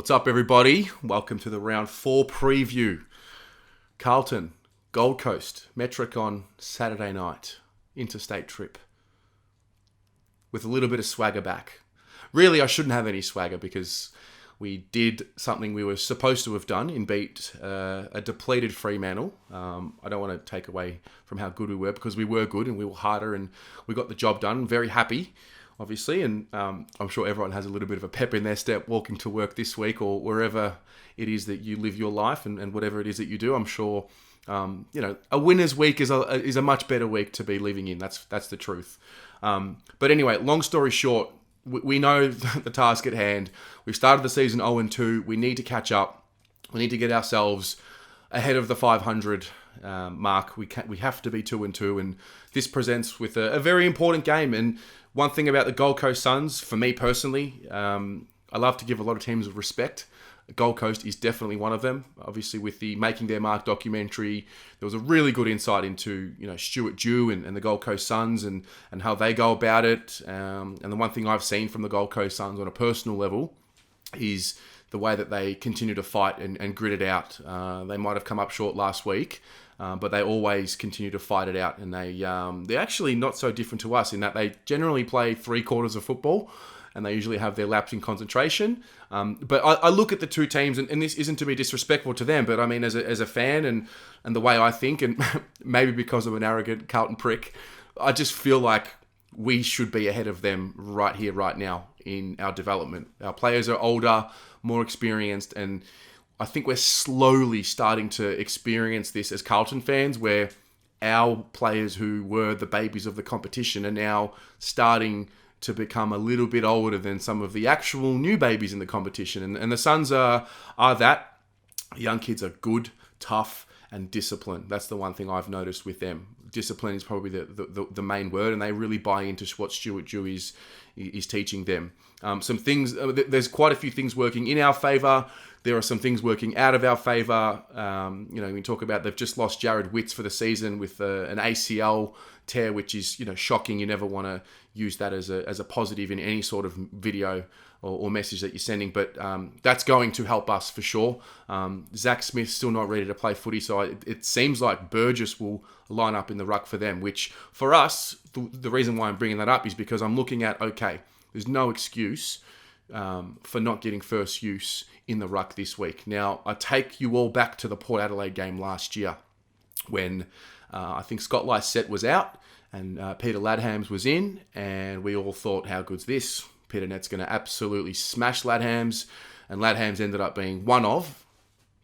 What's up, everybody? Welcome to the round 4 preview. Carlton, Gold Coast, Metricon, Saturday night, interstate trip. With a little bit of swagger back. Really, I shouldn't have any swagger because we did something we were supposed to have done and beat a depleted Fremantle. I don't want to take away from how good we were because we were good and we were harder and we got the job done. Very happy, obviously, and I'm sure everyone has a little bit of a pep in their step walking to work this week or wherever it is that you live your life and whatever it is that you do. I'm sure a winner's week is a much better week to be living in. That's the truth. But anyway, long story short, we know the task at hand. We've started the season 0-2. We need to catch up. We need to get ourselves ahead of the 500 mark. We have to be 2-2, and this presents with a very important game. And one thing about the Gold Coast Suns, for me personally, I love to give a lot of teams respect. Gold Coast is definitely one of them. Obviously, with the Making Their Mark documentary, there was a really good insight into Stuart Dew and the Gold Coast Suns and how they go about it. And the one thing I've seen from the Gold Coast Suns on a personal level is the way that they continue to fight and grit it out. They might have come up short last week, but they always continue to fight it out. And they're actually not so different to us in that they generally play 3/4 of football, and they usually have their laps in concentration. But I look at the two teams, and this isn't to be disrespectful to them, but I mean, as a fan and the way I think, and maybe because I'm an arrogant Carlton prick, I just feel like we should be ahead of them right here, right now in our development. Our players are older, more experienced, and I think we're slowly starting to experience this as Carlton fans, where our players who were the babies of the competition are now starting to become a little bit older than some of the actual new babies in the competition. And the Suns are that. The young kids are good, tough, and disciplined. That's the one thing I've noticed with them. Discipline is probably the main word, and they really buy into what Stuart Dew is teaching them. Some things, there's quite a few things working in our favour. There are some things working out of our favour. We talk about they've just lost Jared Witts for the season with an ACL tear, which is shocking. You never want to use that as a positive in any sort of video or message that you're sending, but that's going to help us for sure. Zach Smith's still not ready to play footy, so it seems like Burgess will line up in the ruck for them, which for us, the reason why I'm bringing that up is because I'm looking at, okay, there's no excuse for not getting first use in the ruck this week. Now, I take you all back to the Port Adelaide game last year when I think Scott Lysette was out and Peter Ladhams was in, and we all thought, how good's this? Peter Net's going to absolutely smash Ladhams, and Ladhams ended up being one of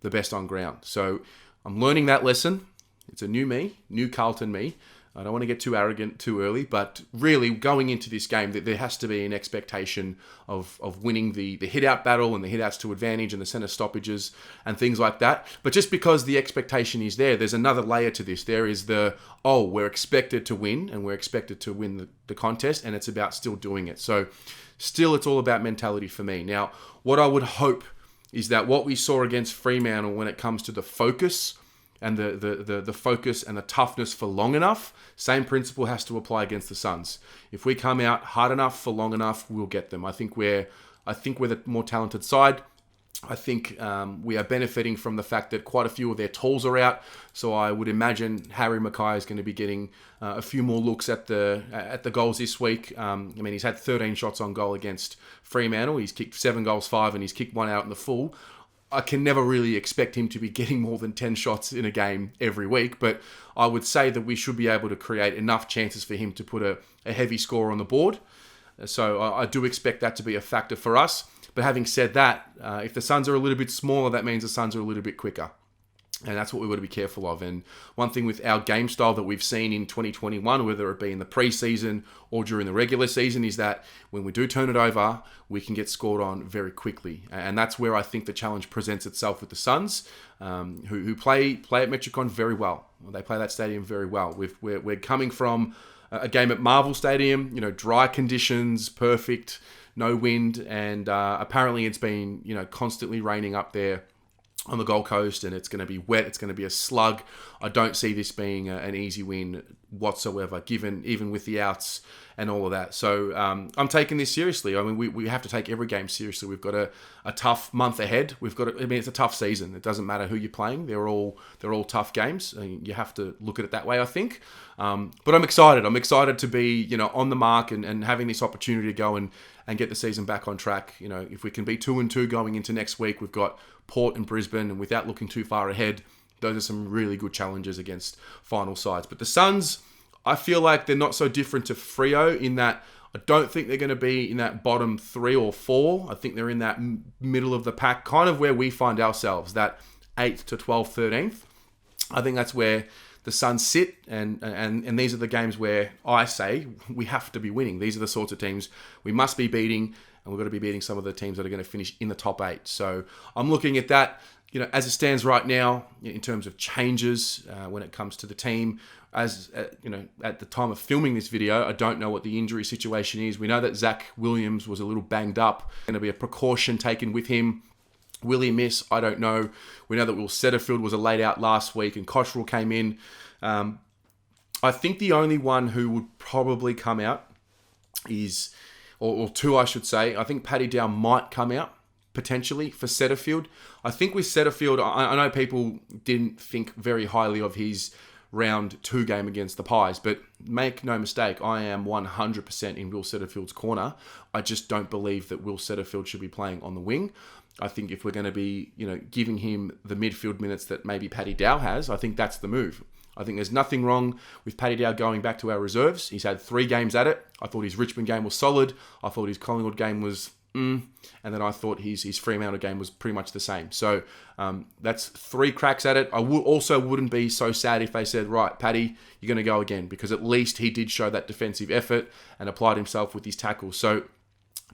the best on ground. So I'm learning that lesson. It's a new me, new Carlton me. I don't want to get too arrogant too early, but really going into this game, there has to be an expectation of winning the hit-out battle and the hit-outs to advantage and the centre stoppages and things like that. But just because the expectation is there's another layer to this. There is we're expected to win, and we're expected to win the contest, and it's about still doing it. So still, it's all about mentality for me. Now, what I would hope is that what we saw against Fremantle when it comes to the focus and the focus and the toughness for long enough, same principle has to apply against the Suns. If we come out hard enough for long enough, we'll get them. I think we're the more talented side. I think we are benefiting from the fact that quite a few of their tools are out. So I would imagine Harry Mackay is going to be getting a few more looks at the goals this week. He's had 13 shots on goal against Fremantle. He's kicked 7 goals, 5, and he's kicked 1 out in the full. I can never really expect him to be getting more than 10 shots in a game every week, but I would say that we should be able to create enough chances for him to put a heavy score on the board. So I do expect that to be a factor for us. But having said that, if the Suns are a little bit smaller, that means the Suns are a little bit quicker. And that's what we've got to be careful of. And one thing with our game style that we've seen in 2021, whether it be in the preseason or during the regular season, is that when we do turn it over, we can get scored on very quickly. And that's where I think the challenge presents itself with the Suns, who play at Metricon very well. They play that stadium very well. We're coming from a game at Marvel Stadium, dry conditions, perfect, no wind, and apparently it's been, constantly raining up there on the Gold Coast, and it's going to be wet. It's going to be a slug. I don't see this being an easy win whatsoever, given even with the outs and all of that. So I'm taking this seriously. I mean, we have to take every game seriously. We've got a tough month ahead. It's a tough season. It doesn't matter who you're playing. They're all tough games. You have to look at it that way, I think. But I'm excited. I'm excited to be, on the mark and having this opportunity to go and get the season back on track. If we can be 2-2 going into next week, we've got Port and Brisbane, and without looking too far ahead, those are some really good challenges against final sides. But the Suns, I feel like they're not so different to Freo in that I don't think they're going to be in that bottom 3 or 4. I think they're in that middle of the pack, kind of where we find ourselves, that 8th to 12th, 13th. I think that's where the Suns sit, and these are the games where I say we have to be winning. These are the sorts of teams we must be beating, and we've got to be beating some of the teams that are going to finish in the top 8. So I'm looking at that. As it stands right now, in terms of changes when it comes to the team, at the time of filming this video, I don't know what the injury situation is. We know that Zach Williams was a little banged up. Going to be a precaution taken with him. Will he miss? I don't know. We know that Will Setterfield was laid out last week and Cottrell came in. I think the only one who would probably come out is, or two I should say, I think Paddy Dow might come out potentially for Setterfield. I think with Setterfield, I know people didn't think very highly of his round 2 game against the Pies, but make no mistake, I am 100% in Will Setterfield's corner. I just don't believe that Will Setterfield should be playing on the wing. I think if we're going to be, giving him the midfield minutes that maybe Paddy Dow has, I think that's the move. I think there's nothing wrong with Paddy Dow going back to our reserves. He's had 3 games at it. I thought his Richmond game was solid. I thought his Collingwood game was and then I thought his Fremantle game was pretty much the same. So that's 3 cracks at it. I wouldn't be so sad if they said, right, Paddy, you're going to go again, because at least he did show that defensive effort and applied himself with his tackles. So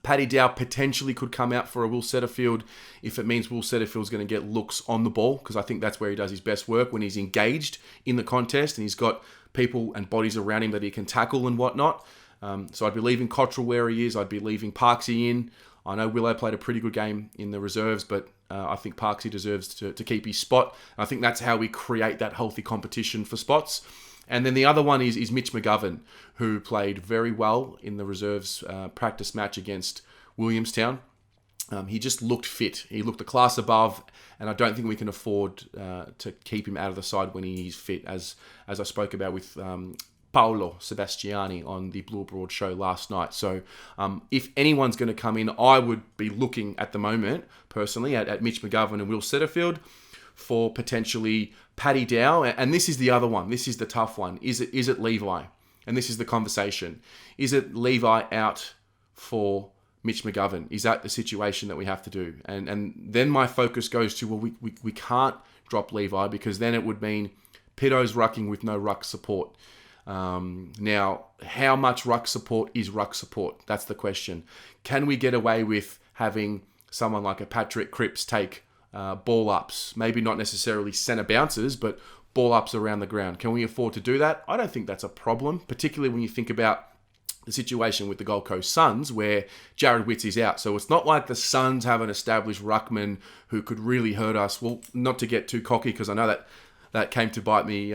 Paddy Dow potentially could come out for a Will Setterfield if it means Will Setterfield's going to get looks on the ball, because I think that's where he does his best work, when he's engaged in the contest and he's got people and bodies around him that he can tackle and whatnot. So I'd be leaving Cottrell where he is. I'd be leaving Parksy in. I know Willow played a pretty good game in the reserves, but I think Parksy deserves to keep his spot. I think that's how we create that healthy competition for spots. And then the other one is Mitch McGovern, who played very well in the reserves practice match against Williamstown. He just looked fit. He looked a class above, and I don't think we can afford to keep him out of the side when he's fit, as I spoke about with Paolo Sebastiani on the Blue Broad show last night. So if anyone's going to come in, I would be looking at the moment, personally, at Mitch McGovern and Will Setterfield for potentially Paddy Dow. And this is the other one. This is the tough one. Is it Levi? And this is the conversation. Is it Levi out for Mitch McGovern? Is that the situation that we have to do? And then my focus goes to, well, we can't drop Levi, because then it would mean Pito's rucking with no ruck support. Now, how much ruck support is ruck support? That's the question. Can we get away with having someone like a Patrick Cripps take ball ups? Maybe not necessarily centre bounces, but ball ups around the ground. Can we afford to do that? I don't think that's a problem, particularly when you think about the situation with the Gold Coast Suns, where Jared Witts is out. So it's not like the Suns have an established ruckman who could really hurt us. Well, not to get too cocky, because I know that came to bite me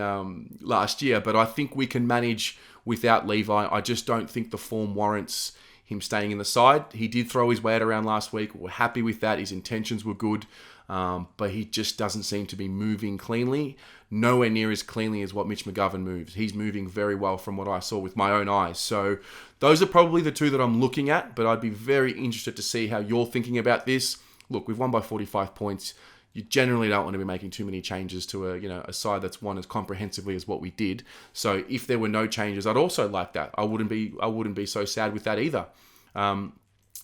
last year, but I think we can manage without Levi. I just don't think the form warrants him staying in the side. He did throw his weight around last week. We're happy with that. His intentions were good, but he just doesn't seem to be moving cleanly. Nowhere near as cleanly as what Mitch McGovern moves. He's moving very well from what I saw with my own eyes. So those are probably the 2 that I'm looking at, but I'd be very interested to see how you're thinking about this. Look, we've won by 45 points. You generally don't want to be making too many changes to a side that's won as comprehensively as what we did. So if there were no changes, I'd also like that. I wouldn't be so sad with that either.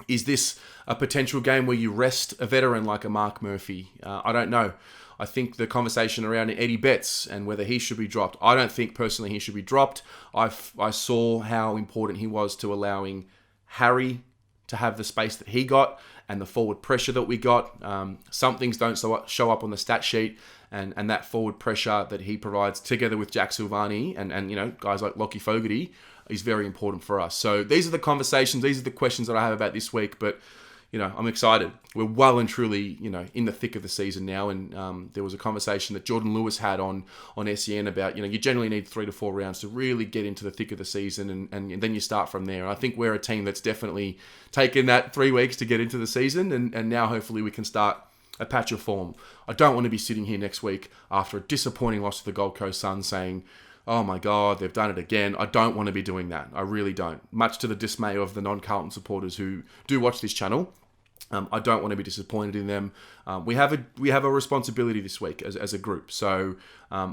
Is this a potential game where you rest a veteran like a Mark Murphy? I don't know. I think the conversation around Eddie Betts and whether he should be dropped, I don't think personally he should be dropped. I saw how important he was to allowing Harry to have the space that he got and the forward pressure that we got. Some things don't show up on the stat sheet, and that forward pressure that he provides together with Jack Silvani and guys like Lockie Fogarty is very important for us. So these are the conversations, these are the questions that I have about this week. But I'm excited. We're well and truly, in the thick of the season now. And there was a conversation that Jordan Lewis had on SEN about, you generally need 3 to 4 rounds to really get into the thick of the season, and then you start from there. And I think we're a team that's definitely taken that 3 weeks to get into the season, and now hopefully we can start a patch of form. I don't want to be sitting here next week after a disappointing loss to the Gold Coast Suns saying, oh my God, they've done it again. I don't want to be doing that. I really don't. Much to the dismay of the non-Carlton supporters who do watch this channel. I don't want to be disappointed in them. We have a responsibility this week as a group. So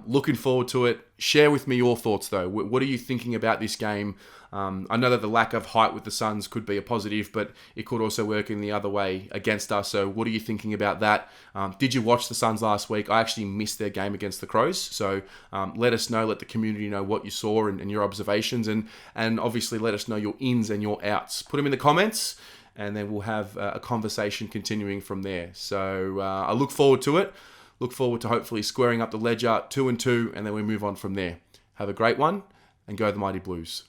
looking forward to it. Share with me your thoughts though. What are you thinking about this game? I know that the lack of height with the Suns could be a positive, but it could also work in the other way against us. So what are you thinking about that? Did you watch the Suns last week? I actually missed their game against the Crows. So let us know, let the community know what you saw and your observations, and obviously let us know your ins and your outs. Put them in the comments, and then we'll have a conversation continuing from there. So I look forward to it. Look forward to hopefully squaring up the ledger 2-2, and then we move on from there. Have a great one, and go the Mighty Blues.